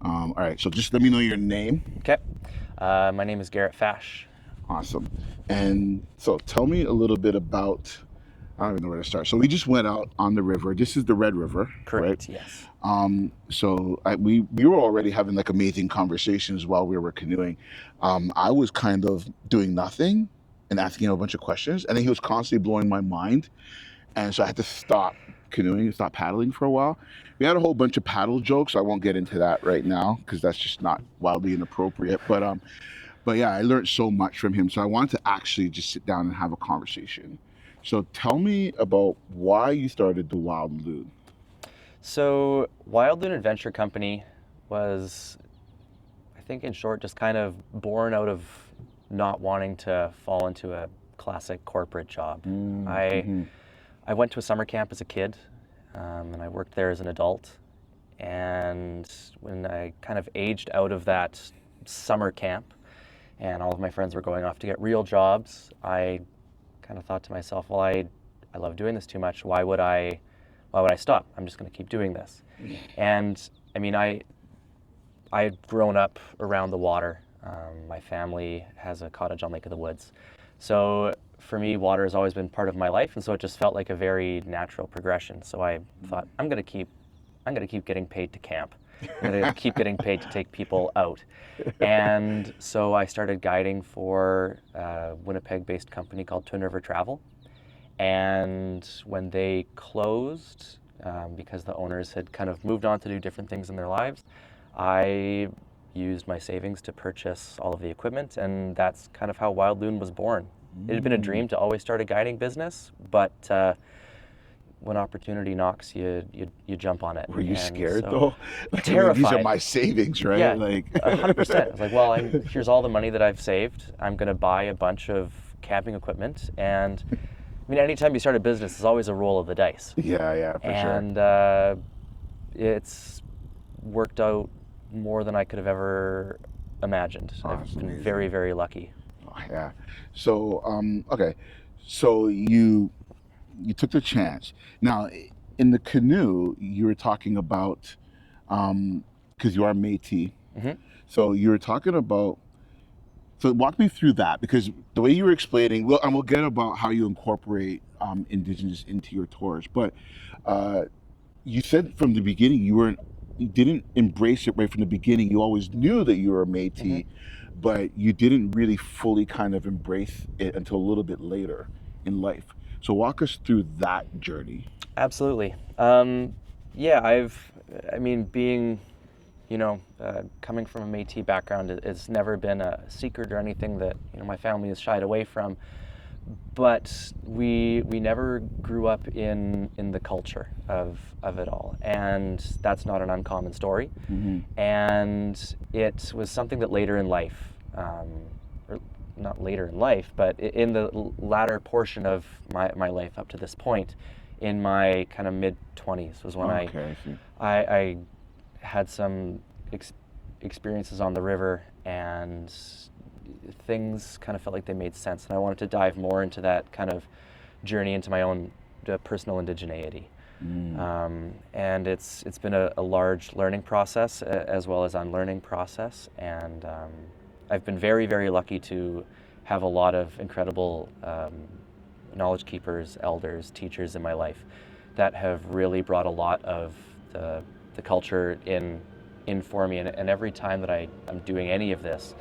All right, so just let me know your name. Okay. My name is Garrett Fash. Awesome. And so tell me a little bit about, I don't even know where to start. So we just went out on the river. This is the Red River, right? Correct, yes. We were already having like amazing conversations while we were canoeing. I was kind of doing nothing and asking him a bunch of questions, and then he was constantly blowing my mind. And so I had to stop canoeing and stop paddling for a while. We had a whole bunch of paddle jokes. I won't get into that right now because that's just not wildly inappropriate. But yeah, I learned so much from him. So I wanted to actually just sit down and have a conversation. So tell me about why you started the Wild Loon. So, Wild Loon Adventure Company was, I think in short, just kind of born out of not wanting to fall into a classic corporate job. I Mm-hmm. I went to a summer camp as a kid, and I worked there as an adult. And when I kind of aged out of that summer camp, and all of my friends were going off to get real jobs, I kind of thought to myself, well, I love doing this too much. Why would I stop? I'm just going to keep doing this. And I mean, I had grown up around the water. My family has a cottage on Lake of the Woods. So for me, water has always been part of my life, and so it just felt like a very natural progression. So I thought, I'm going to keep getting paid to camp. I'm going to keep getting paid to take people out. And so I started guiding for a Winnipeg-based company called Twin River Travel. And when they closed, because the owners had kind of moved on to do different things in their lives, I used my savings to purchase all of the equipment, and that's kind of how Wild Loon was born. It had been a dream to always start a guiding business, but when opportunity knocks, you jump on it. Were you And scared so, though? Like, I mean, these are terrified. my savings, right? Yeah, Like, 100%. I was like, well, here's all the money that I've saved. I'm going to buy a bunch of camping equipment. And I mean, anytime you start a business, there's always a roll of the dice. yeah, for sure. And it's worked out more than I could have ever imagined. Oh, I've that's been amazing. very, very lucky. Oh, yeah. So, okay. So you took the chance. Now, in the canoe, you were talking about, because you are Métis. Hmm. So you were talking about. So walk me through that because the way you were explaining, well, and we'll get about how you incorporate Indigenous into your tours. But uh, you said from the beginning you didn't embrace it right from the beginning. You always knew that you were a Hmm. Métis, but you didn't really fully kind of embrace it until a little bit later in life. So walk us through that journey. Absolutely. Yeah, I mean, being, coming from a Métis background, it's never been a secret or anything that, my family has shied away from. But we never grew up in the culture of it all, and that's not an uncommon story. Hmm. And it was something that later in life, or not later in life, but in the latter portion of my life up to this point, in my kind of mid 20s was when Okay, I see. I had some experiences on the river, and things kind of felt like they made sense, and I wanted to dive more into that kind of journey into my own personal indigeneity. Mm. And it's been a large learning process, as well as unlearning process, and I've been very, very lucky to have a lot of incredible knowledge keepers, elders, teachers in my life that have really brought a lot of the culture in for me. And every time that I'm doing any of this,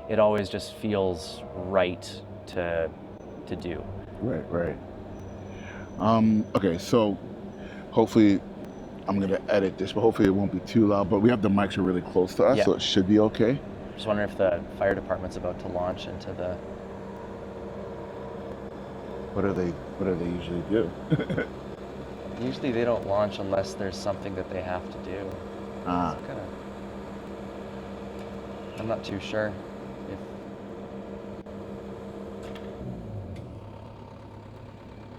it always just feels right to do. Right, right. Okay, so hopefully I'm gonna edit this, but hopefully it won't be too loud. But we have the mics are really close to us, Yeah. so it should be okay. Just wondering if the fire department's about to launch into the. What do they usually do? Usually they don't launch unless there's something that they have to do. Ah, Kind of. I'm not too sure if.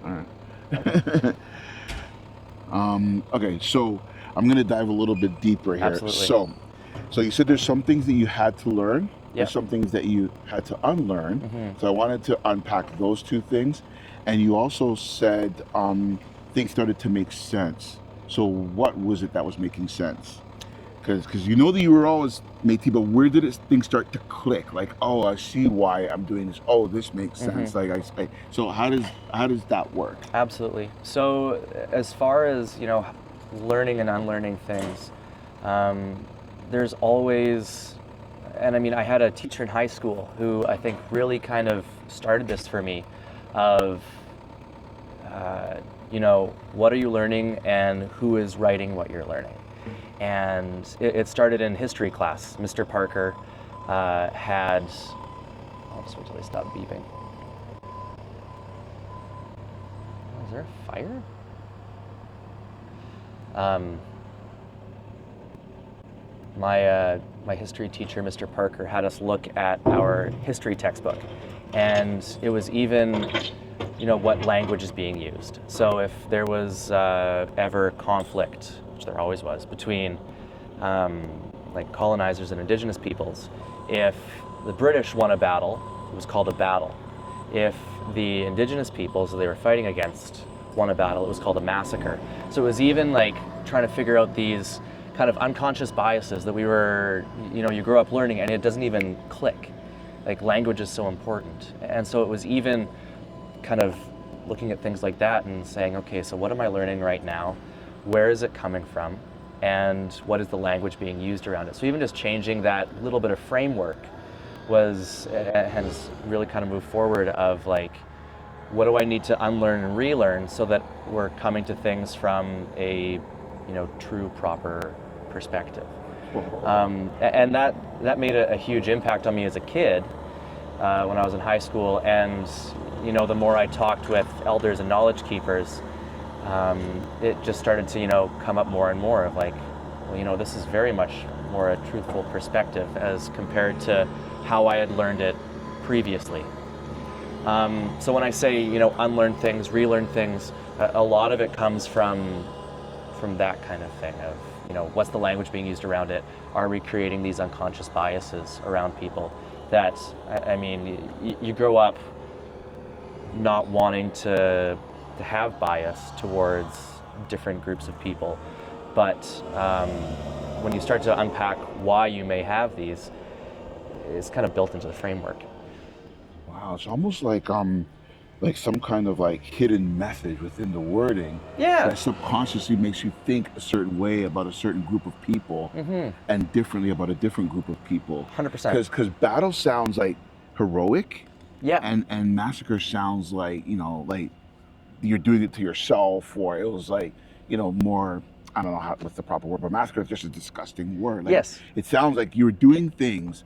all right. Okay, so I'm gonna dive a little bit deeper here. Absolutely. So you said there's some things that you had to learn. Yeah. There's some things that you had to unlearn. Hmm. So I wanted to unpack those two things, and you also said things started to make sense. So what was it that was making sense? Because you know that you were always Métis, but where did things start to click? Like, oh, I see why I'm doing this. Oh, this makes sense. Like so how does that work? Absolutely. So as far as, learning and unlearning things, there's always, and I mean, I had a teacher in high school who I think really kind of started this for me of, what are you learning and who is writing what you're learning? And it started in history class. Mr. Parker had, I'll just wait till they stop beeping. Is there a fire? My history teacher, Mr. Parker, had us look at our history textbook, and it was even, what language is being used. So if there was ever conflict, which there always was, between like colonizers and indigenous peoples, if the British won a battle, it was called a battle. If the indigenous peoples that they were fighting against won a battle, it was called a massacre. So it was even like trying to figure out these kind of unconscious biases that we were, you grow up learning and it doesn't even click. Like language is so important. And so it was even kind of looking at things like that and saying, okay, so what am I learning right now? Where is it coming from? And what is the language being used around it? So even just changing that little bit of framework has really kind of moved forward of like, what do I need to unlearn and relearn so that we're coming to things from a, true, proper perspective. And that made a huge impact on me as a kid when I was in high school. And, the more I talked with elders and knowledge keepers, it just started to, come up more and more of like, well, this is very much more a truthful perspective as compared to how I had learned it previously. So when I say, unlearn things, relearn things, a lot of it comes from that kind of thing of, what's the language being used around it? Are we creating these unconscious biases around people that, I mean, you grow up not wanting to have bias towards different groups of people, but when you start to unpack why you may have these, it's kind of built into the framework. Wow, it's almost like some kind of like hidden message within the wording that subconsciously makes you think a certain way about a certain group of people and differently about a different group of people. 100%. Because battle sounds like heroic, yeah, and massacre sounds like like you're doing it to yourself, or it was like more. I don't know what's the proper word, but massacre is just a disgusting word. Like, yes. It sounds like you're doing things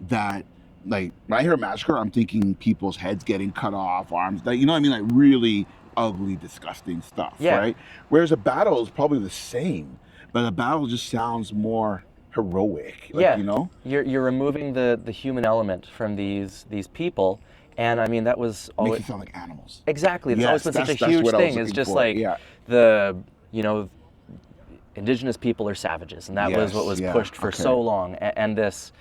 that. Like when I hear massacre, I'm thinking people's heads getting cut off, arms, like, like really ugly, disgusting stuff, right? Whereas a battle is probably the same, but a battle just sounds more heroic, like, You're removing the human element from these people, and I mean that was always makes it sound like animals. Exactly, it's always been such a huge thing. It's just like the indigenous people are savages, and that was what was pushed for so long, and this.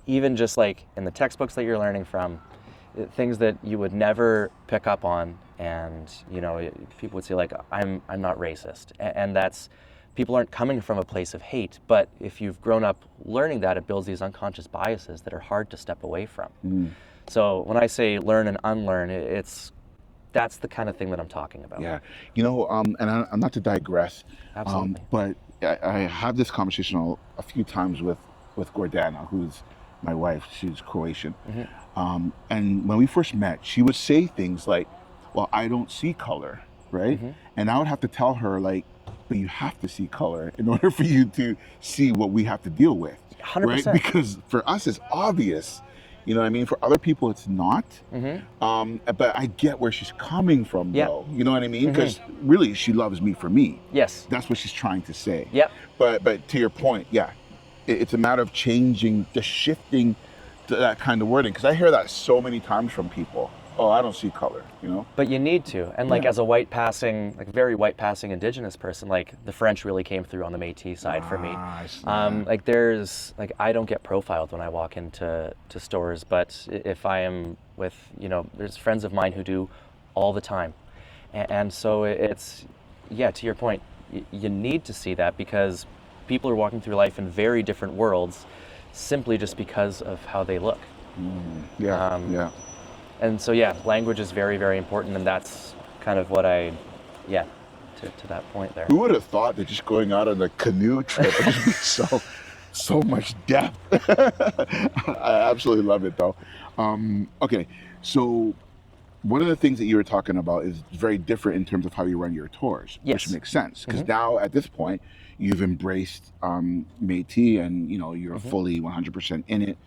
Even just like in the textbooks that you're learning from, things that you would never pick up on, and people would say like, I'm not racist, and that's, people aren't coming from a place of hate, but if you've grown up learning that, it builds these unconscious biases that are hard to step away from. So when I say learn and unlearn, that's the kind of thing that I'm talking about. Yeah, and I'm not to digress, but I had this conversation a few times with Gordana, who's my wife. She's Croatian. And when we first met, she would say things like, well, I don't see color, right? And I would have to tell her like, but you have to see color in order for you to see what we have to deal with. 100%. Right? Because for us it's obvious, what I mean? For other people it's not. But I get where she's coming from though, you know what I mean? Because really she loves me for me. Yes. That's what she's trying to say. Yep. But to your point, it's a matter of changing, just shifting to that kind of wording. Because I hear that so many times from people. Oh, I don't see color, But you need to. And like as a very white passing indigenous person, like the French really came through on the Métis side for me. Like there's, like I don't get profiled when I walk into stores, but if I am with, there's friends of mine who do all the time. And so it's, to your point, you need to see that because people are walking through life in very different worlds simply just because of how they look. Yeah, yeah. And so, yeah, language is very, very important, and that's kind of what to that point there. Who would have thought that just going out on a canoe trip would just be so much depth? I absolutely love it, though. Okay, so one of the things that you were talking about is very different in terms of how you run your tours, which Yes. makes sense because now at this point you've embraced Métis, and you're fully 100% in it.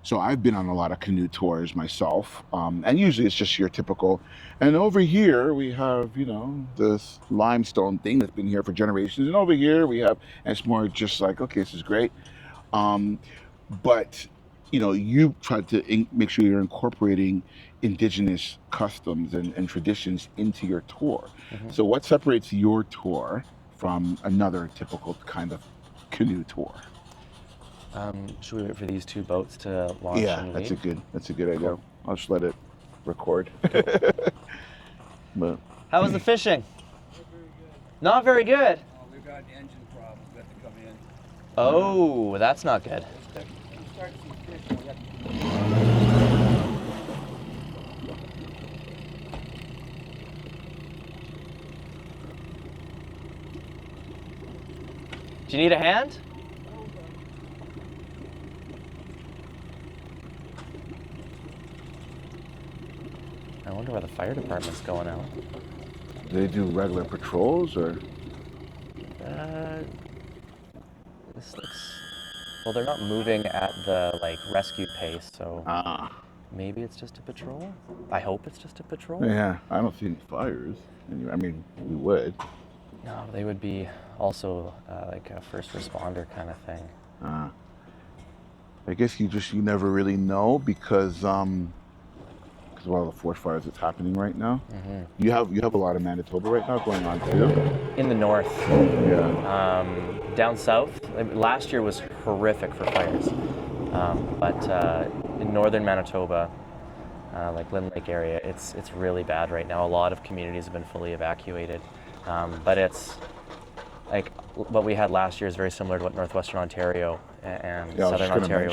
So I've been on a lot of canoe tours myself, and usually it's just your typical. And over here we have this limestone thing that's been here for generations, and over here we have, and it's more just like, okay, this is great. Um, but you try to make sure you're incorporating indigenous customs and traditions into your tour. So what separates your tour from another typical kind of canoe tour? Should we wait for these two boats to launch Yeah, and that's leave? a good idea. Cool. I'll just let it record. But How was the fishing? Not very good. Oh, we've got engine problems. We have to come in. Oh, that's not good. We start to see fish, and we have to Do you need a hand? I wonder where the fire department's going out. do they do regular patrols or? This looks... Well, they're not moving at the rescue pace, so maybe it's just a patrol? I hope it's just a patrol. Yeah, I don't see any fires. I mean, we would. No, they would be also like a first responder kind of thing. I guess you never really know because of all the forest fires that's happening right now. You have a lot of Manitoba right now going on too. In the north. Yeah. Down south, last year was horrific for fires. But in northern Manitoba, like Lynn Lake area, it's really bad right now. A lot of communities have been fully evacuated. But it's like what we had last year is very similar to what Northwestern Ontario and Southern Ontario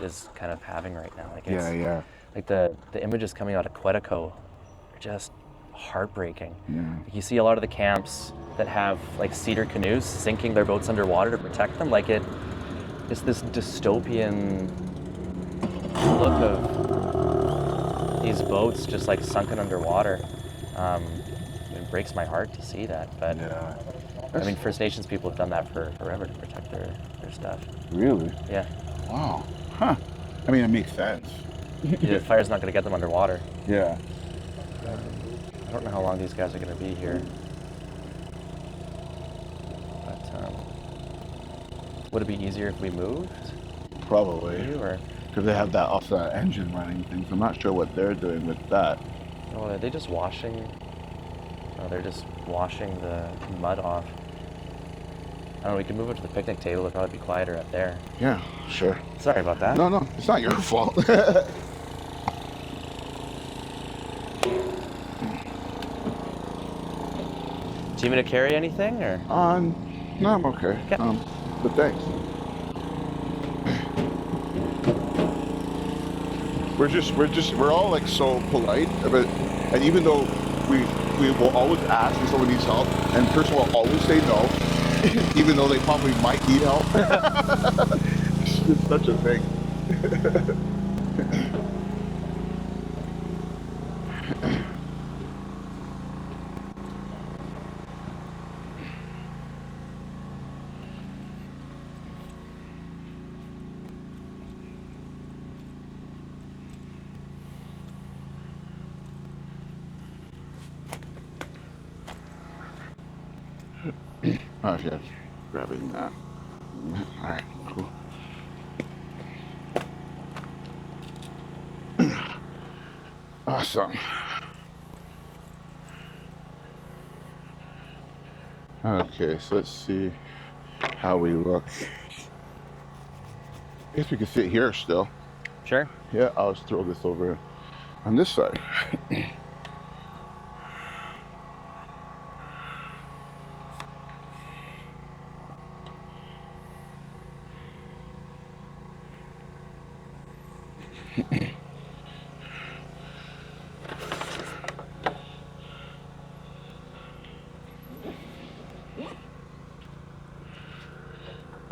is kind of having right now. Like it's, like the images coming out of Quetico are just heartbreaking. Like you see a lot of the camps that have like cedar canoes sinking their boats underwater to protect them. Like it's this dystopian look of these boats just like sunken underwater. It breaks my heart to see that, but I mean, First Nations people have done that for forever to protect their stuff. Really? Yeah. Wow. Huh. I mean, it makes sense. The fire's not going to get them underwater. Yeah. I don't know how long these guys are going to be here. But would it be easier if we moved? Probably. Or because they have that offset engine running thing. So I'm not sure what they're doing with that. oh, are they just washing? Oh, they're just washing the mud off. I don't know, we can move it to the picnic table. It'll probably be quieter up there. Yeah, sure. Sorry about that. No, it's not your fault. Do you need me to carry anything, or? No, I'm okay. Okay. But thanks. We're all like so polite, and even though we will always ask if someone needs help, and the person will always say no, even though they probably might need help. It's such a thing. Oh, yes. Grabbing that. All right, cool. Awesome. Okay, so let's see how we look. I guess we can sit here still. Sure. Yeah, I'll just throw this over on this side. You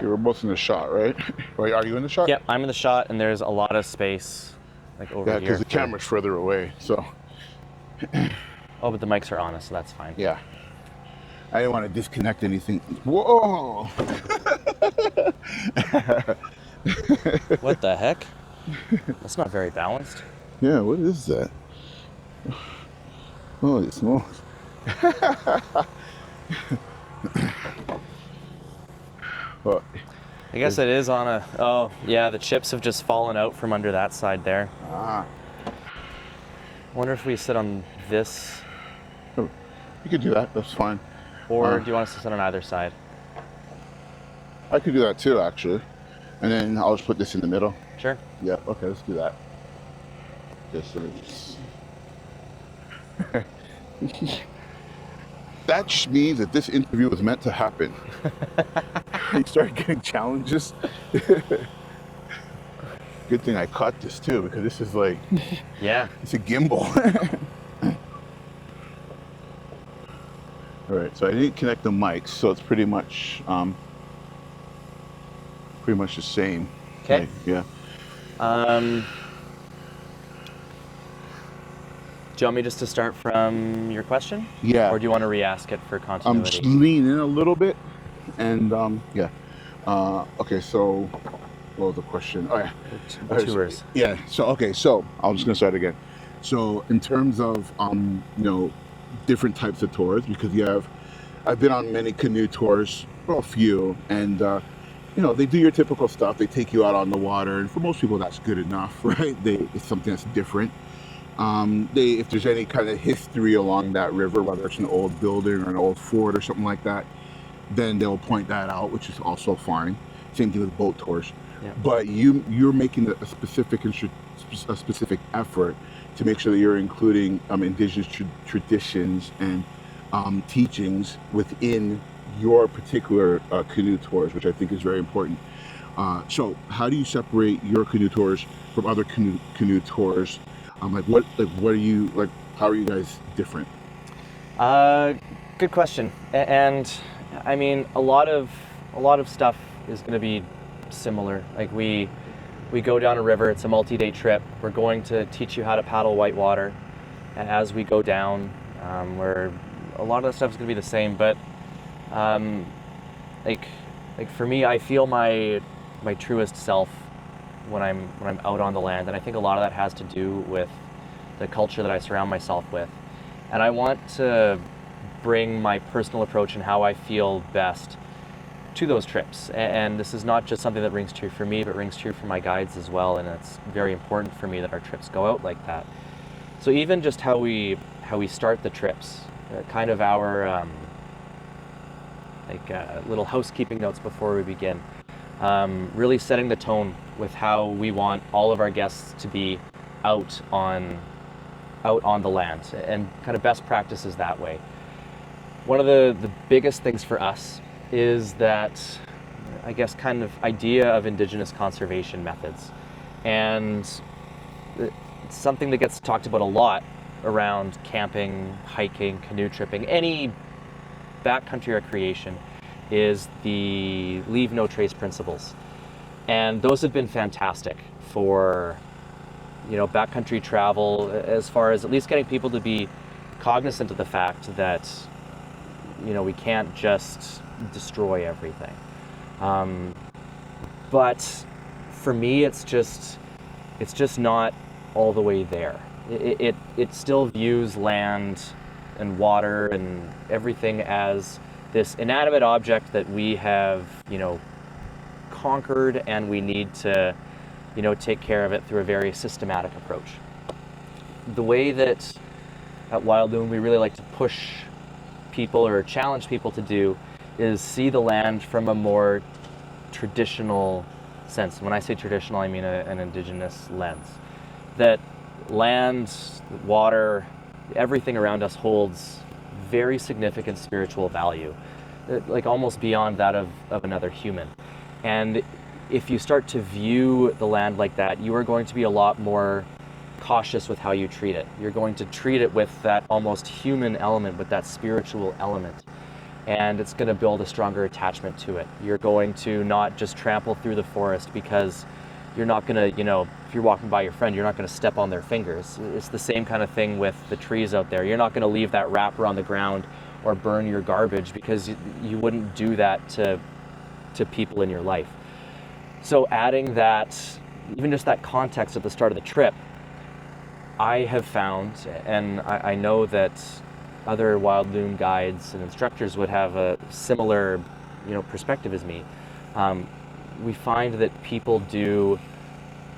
were both in the shot, right? Wait, are you in the shot? Yep, I'm in the shot, and there's a lot of space, like over Yeah, here. because the camera's further away, so. Oh, but the mics are on us, so that's fine. Yeah. I didn't want to disconnect anything. Whoa! What the heck? That's not very balanced. Yeah, what is that? Holy smokes. Well, I guess it is on a, oh, yeah, the chips have just fallen out from under that side there. ah. Wonder if we sit on this, Oh, you could do that, that's fine. or do you want us to sit on either side? I could do that too, actually. And then I'll just put this in the middle. Sure. Yeah, okay, let's do that. Just so it's... That means that this interview was meant to happen. You start getting challenges. Good thing I caught this too, because this is like, Yeah. it's a gimbal. All right, so I didn't connect the mics, so it's pretty much the same. Okay. Like, yeah. Do you want me just to start from your question? Yeah. Or do you want to re-ask it for I'm continuity? just leaning in a little bit, and yeah. Okay, so what was the question? Oh yeah. Tours. Yeah. So okay. So I'm just gonna start again. So in terms of different types of tours, because I've been on many canoe tours, well, a few, and they do your typical stuff. They take you out on the water, and for most people that's good enough, right? It's something that's different. If there's any kind of history along that river, whether it's an old building or an old fort or something like that, then they'll point that out, which is also fine. Same thing with boat tours. Yeah. But you're making a specific effort to make sure that you're including indigenous traditions and teachings within your particular canoe tours, which I think is very important. So how do you separate your canoe tours from other canoe tours? What are you like? How are you guys different? Good question. And I mean, a lot of stuff is going to be similar. Like we go down a river. It's a multi-day trip. We're going to teach you how to paddle whitewater, and as we go down, where a lot of the stuff is going to be the same. But like for me, I feel my truest self when I'm out on the land, and I think a lot of that has to do with the culture that I surround myself with. And I want to bring my personal approach and how I feel best to those trips. And this is not just something that rings true for me, but rings true for my guides as well. And it's very important for me that our trips go out like that. So even just how we start the trips, kind of our little housekeeping notes before we begin. Really setting the tone with how we want all of our guests to be out on the land, and kind of best practices that way. One of the biggest things for us is that, I guess, kind of idea of indigenous conservation methods. And it's something that gets talked about a lot around camping, hiking, canoe tripping, any backcountry recreation, is the leave no trace principles. And those have been fantastic for backcountry travel, as far as at least getting people to be cognizant of the fact that we can't just destroy everything. But for me, it's just not all the way there. It still views land and water and everything as this inanimate object that we have conquered, and we need to take care of it through a very systematic approach. The way that at Wild Loon we really like to push people or challenge people to do is see the land from a more traditional sense. When I say traditional, I mean an indigenous lens. That land, water, everything around us holds very significant spiritual value, like almost beyond that of another human. And if you start to view the land like that, you are going to be a lot more cautious with how you treat it. You're going to treat it with that almost human element, with that spiritual element. And it's going to build a stronger attachment to it. You're going to not just trample through the forest because you're not going to, if you're walking by your friend, you're not going to step on their fingers. It's the same kind of thing with the trees out there. You're not going to leave that wrapper on the ground or burn your garbage, because you wouldn't do that to people in your life. So adding that, even just that context at the start of the trip, I have found, and I know that other wild loon guides and instructors would have a similar, perspective as me. We find that people do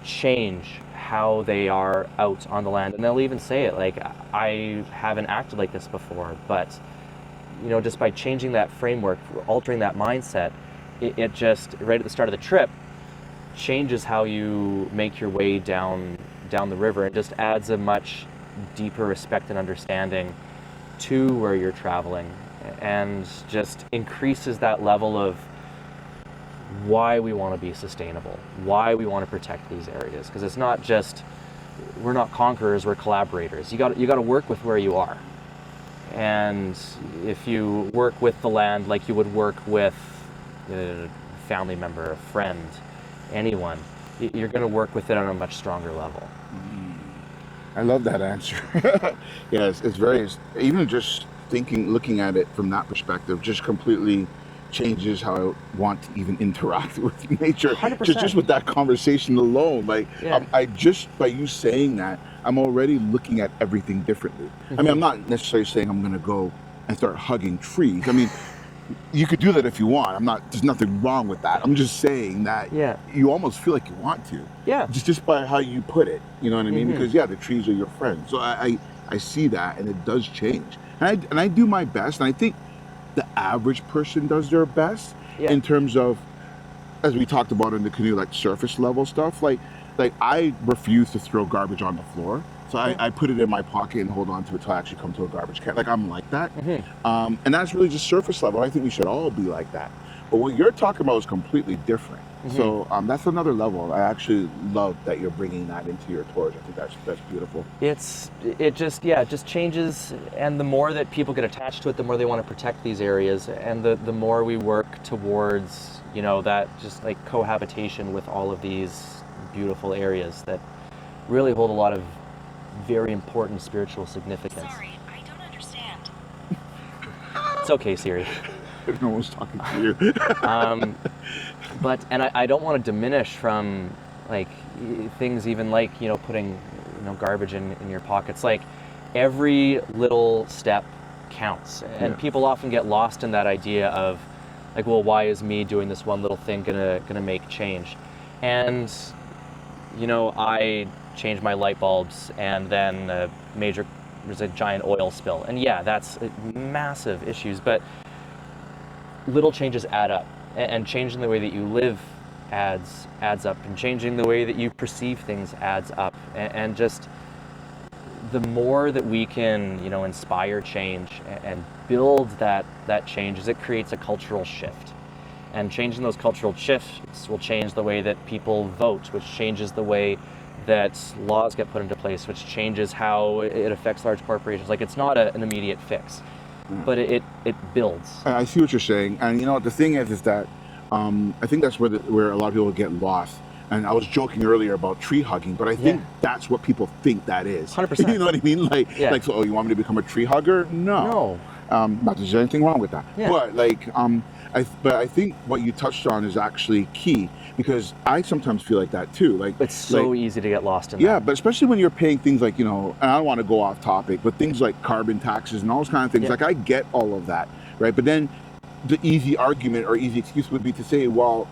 change how they are out on the land, and they'll even say it like, I haven't acted like this before, but just by changing that framework, altering that mindset, it just, right at the start of the trip, changes how you make your way down the river, and just adds a much deeper respect and understanding to where you're traveling, and just increases that level of why we want to be sustainable, why we want to protect these areas. Because it's not just, we're not conquerors, we're collaborators. You got to work with where you are. And if you work with the land like you would work with a family member, a friend, anyone, you're going to work with it on a much stronger level. I love that answer. Yes, it's very, even just looking at it from that perspective, just completely changes how I want to even interact with nature. 100%. Just with that conversation alone, Yeah. I just, by you saying that, I'm already looking at everything differently. I mean, I'm not necessarily saying I'm going to go and start hugging trees. I mean, you could do that if you want. There's nothing wrong with that. I'm just saying that you almost feel like you want to. Yeah. Just by how you put it. You know what I mean? Because the trees are your friends. So I see that, and it does change. And I do my best, and I think the average person does their best in terms of, as we talked about in the canoe, like surface level stuff. Like I refuse to throw garbage on the floor. So I put it in my pocket and hold on to it till I actually come to a garbage can. Like, I'm like that. And that's really just surface level. I think we should all be like that. But what you're talking about is completely different. So that's another level. I actually love that you're bringing that into your tours. I think that's beautiful. It just changes, and the more that people get attached to it, the more they want to protect these areas, and the more we work towards, that just like cohabitation with all of these beautiful areas that really hold a lot of very important spiritual significance. Sorry, I don't understand. It's okay, Siri. No one's talking to you. But I don't want to diminish from like things even like putting garbage in your pockets. Like, every little step counts, and people often get lost in that idea of like, well, why is me doing this one little thing gonna make change? And I changed my light bulbs, and then there's a giant oil spill, and that's massive issues, but little changes add up, and changing the way that you live adds up, and changing the way that you perceive things adds up, and just the more that we can inspire change and build that change, as it creates a cultural shift. And changing those cultural shifts will change the way that people vote, which changes the way that laws get put into place, which changes how it affects large corporations. Like, it's not an immediate fix, but it builds. I see what you're saying, and the thing is that I think that's where a lot of people get lost. And I was joking earlier about tree hugging, but I think that's what people think that is. 100%. You know what I mean? Like, so, you want me to become a tree hugger? No. Not that there's anything wrong with that. Yeah. But I think what you touched on is actually key, because I sometimes feel like that too. Like, it's so easy to get lost in that. Yeah, but especially when you're paying things like, and I don't want to go off topic, but things like carbon taxes and all those kind of things. Like, I get all of that, right? But then the easy argument or easy excuse would be to say, well,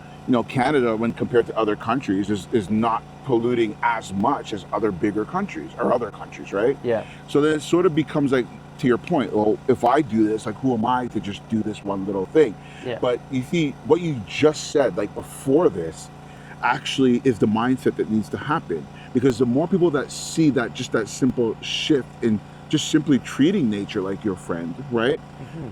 Canada, when compared to other countries, is not polluting as much as other bigger countries or other countries, right? Yeah. So then it sort of becomes like, to your point, well, if I do this, like, who am I to just do this one little thing? Yeah. But you see, what you just said, like, before this, actually is the mindset that needs to happen. Because the more people that see that, just that simple shift in just simply treating nature like your friend, right?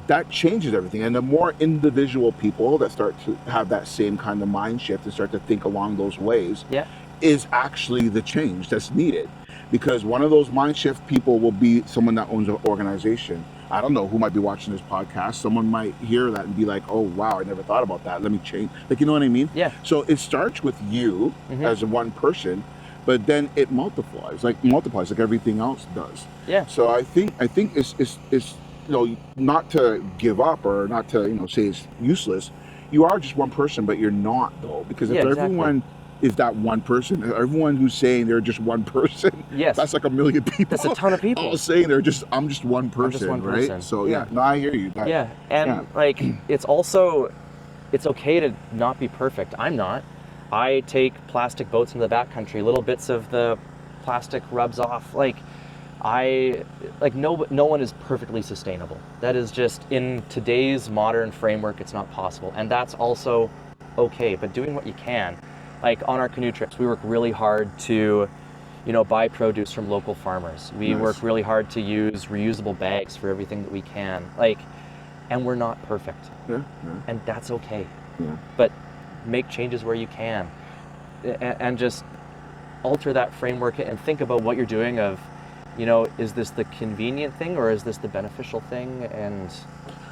That changes everything. And the more individual people that start to have that same kind of mind shift and start to think along those ways Yeah. is actually the change that's needed. Because one of those mind shift people will be someone that owns an organization. I don't know who might be watching this podcast. Someone might hear that and be like, oh, wow, I never thought about that. Let me change. Like, you know what I mean? Yeah. So it starts with you as one person, but then it multiplies like everything else does. Yeah. So I think it's not to give up or not to say it's useless. You are just one person, but you're not though, because if Yeah, exactly. everyone is that one person, everyone who's saying they're just one person, Yes. that's like a million people. That's a ton of people. All saying I'm just one person, just one right? person. So yeah, no, I hear you. Yeah, and like it's okay to not be perfect. I'm not. I take plastic boats into the backcountry. Little bits of the plastic rubs off. No one is perfectly sustainable. That is just in today's modern framework. It's not possible, and that's also okay. But doing what you can, like on our canoe trips, we work really hard to, buy produce from local farmers. We work really hard to use reusable bags for everything that we can. And we're not perfect, and that's okay. Yeah. But make changes where you can, and just alter that framework and think about what you're doing of, is this the convenient thing or is this the beneficial thing? And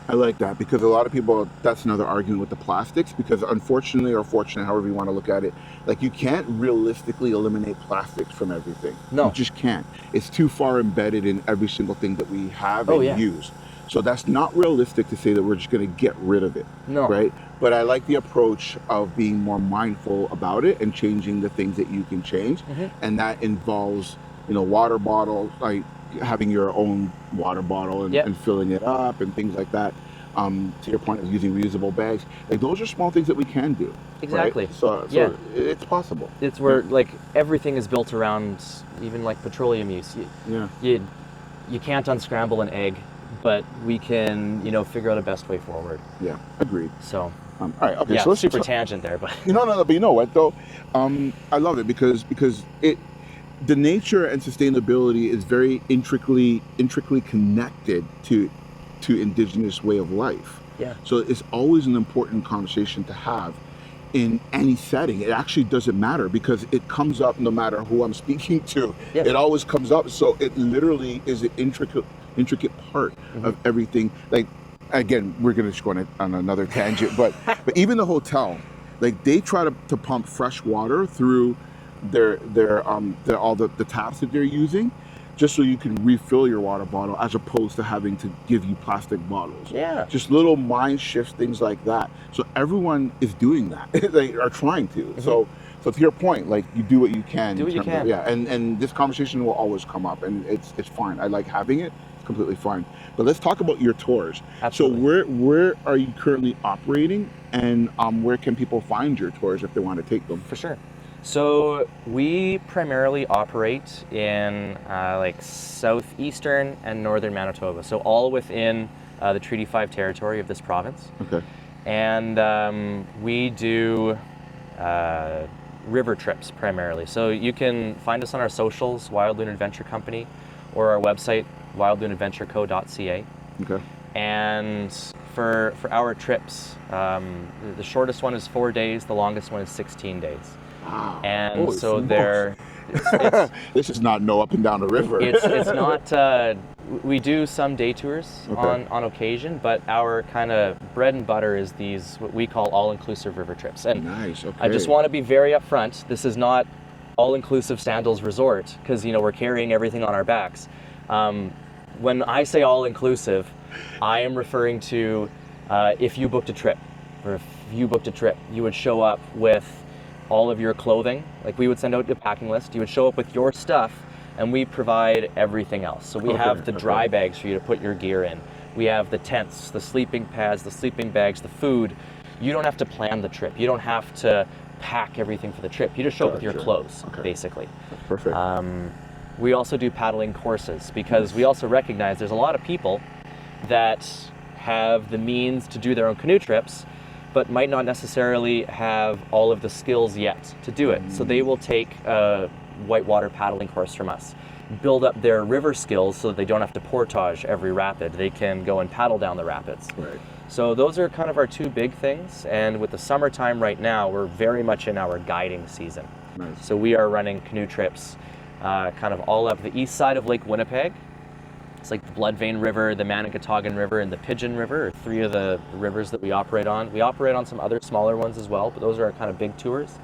I like that, because a lot of people, that's another argument with the plastics, because unfortunately or fortunately, however you want to look at it, like you can't realistically eliminate plastics from everything. No. You just can't. It's too far embedded in every single thing that we have and use. So that's not realistic to say that we're just going to get rid of it. No. Right? But I like the approach of being more mindful about it and changing the things that you can change. And that involves, water bottles, like having your own water bottle and filling it up and things like that. To your point of using reusable bags, like those are small things that we can do. Exactly. Right? So it's possible. It's where everything is built around even petroleum use. You can't unscramble an egg, but we can, figure out a best way forward. Yeah, agreed. So, all right, okay. Yeah, So super tangent there, but no. But you know what though? I love it because the nature and sustainability is very intricately connected to indigenous way of life. Yeah. So it's always an important conversation to have in any setting. It actually doesn't matter because it comes up no matter who I'm speaking to. Yeah. It always comes up. So it literally is an intricate part of everything. Like, again, we're going to go on another tangent, but even the hotel, like they try to pump fresh water through their all the taps that they're using, just so you can refill your water bottle as opposed to having to give you plastic bottles. Yeah. Just little mind shifts, things like that. So everyone is doing that. They are trying to. So to your point, like you do what you can. Do what you can. And this conversation will always come up, and it's fine. I like having it. It's completely fine. But let's talk about your tours. Absolutely. So where are you currently operating, and where can people find your tours if they want to take them? For sure. So we primarily operate in southeastern and northern Manitoba, so all within the Treaty 5 territory of this province. Okay. And we do river trips primarily. So you can find us on our socials, Wild Loon Adventure Company, or our website, wildloonadventureco.ca. Okay. And for our trips, the shortest one is 4 days, the longest one is 16 days. Wow. And Holy so smokes. it's this is not no up and down the river. it's not. We do some day tours on occasion, but our kind of bread and butter is these what we call all-inclusive river trips. And Nice. Okay. I just want to be very upfront. This is not all-inclusive Sandals Resort because we're carrying everything on our backs. When I say all-inclusive, I am referring to if you booked a trip, you would show up with all of your clothing. Like we would send out a packing list. You would show up with your stuff, and we provide everything else. So we have the dry bags for you to put your gear in. We have the tents, the sleeping pads, the sleeping bags, the food. You don't have to plan the trip. You don't have to pack everything for the trip. You just show up with your clothes, basically. Perfect. We also do paddling courses because we also recognize there's a lot of people that have the means to do their own canoe trips, but might not necessarily have all of the skills yet to do it. So they will take a whitewater paddling course from us. build up their river skills so that they don't have to portage every rapid. They can go and paddle down the rapids. Right. So those are kind of our two big things. And with the summertime right now, we're very much in our guiding season. Nice. So we are running canoe trips kind of all up the east side of Lake Winnipeg. It's like the Blood Vein River, the Manicotagan River, and the Pigeon River are three of the rivers that we operate on. We operate on some other smaller ones as well, but those are our kind of big tours.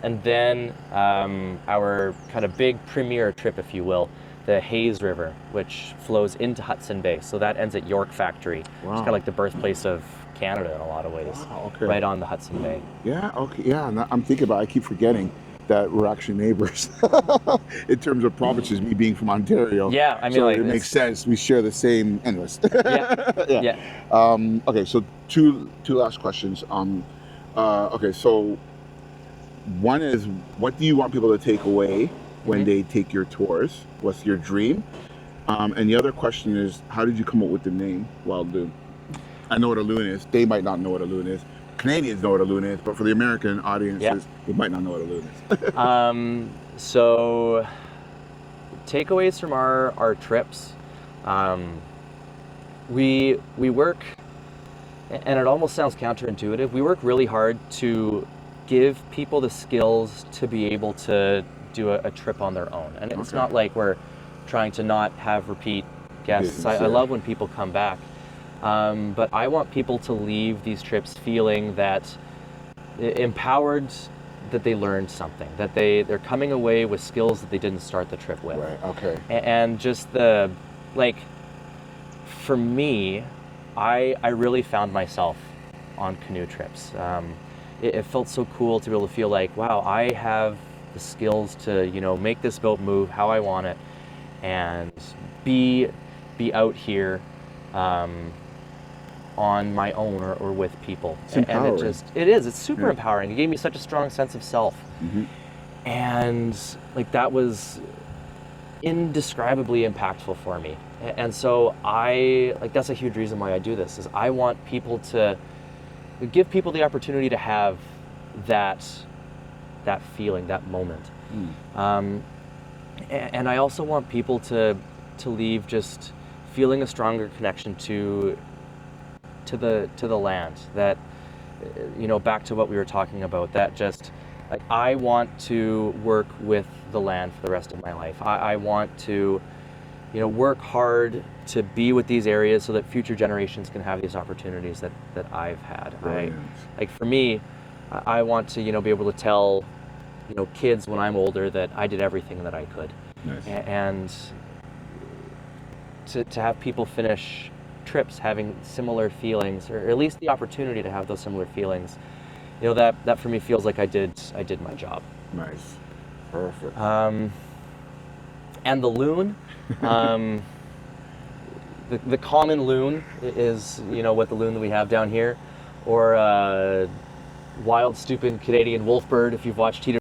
And then our kind of big premier trip, if you will, the Hayes River, which flows into Hudson Bay. So that ends at York Factory. Wow. It's kind of like the birthplace of Canada in a lot of ways. Wow, okay. Right on the Hudson Bay. Yeah, okay, yeah. And I'm thinking about, I keep forgetting that we're actually neighbors in terms of provinces, me being from Ontario. Yeah, I mean, so like, it makes sense. We share the same, anyways. Yeah. Okay, so two last questions. Okay, so one is, what do you want people to take away when they take your tours? What's your dream? And the other question is, how did you come up with the name Wild Loon? I know what a loon is. They might not know what a loon is. Canadians know what a loon is, but for the American audiences, they might not know what a loon is. So takeaways from our trips, we work, and it almost sounds counterintuitive, we work really hard to give people the skills to be able to do a trip on their own. And it's not like we're trying to not have repeat guests. I love when people come back. But I want people to leave these trips feeling that empowered, that they learned something, that they're coming away with skills that they didn't start the trip with. Right, okay. And just for me, I really found myself on canoe trips. It felt so cool to be able to feel like, wow, I have the skills to, make this boat move how I want it and be out here on my own or with people. It's empowering. And it's super empowering. It gave me such a strong sense of self. Mm-hmm. And that was indescribably impactful for me. And so that's a huge reason why I do this, is I want people to give people the opportunity to have that feeling, that moment. And I also want people to leave just feeling a stronger connection to the land, that back to what we were talking about, that just I want to work with the land for the rest of my life. I want to work hard to be with these areas so that future generations can have these opportunities that I've had. For me, I want to be able to tell kids when I'm older that I did everything that I could. Nice. And to have people finish trips having similar feelings, or at least the opportunity to have those similar feelings, that for me feels like I did my job. Nice. Perfect. And the loon, the common loon is what the loon that we have down here, or wild, stupid Canadian wolf bird, if you've watched Heat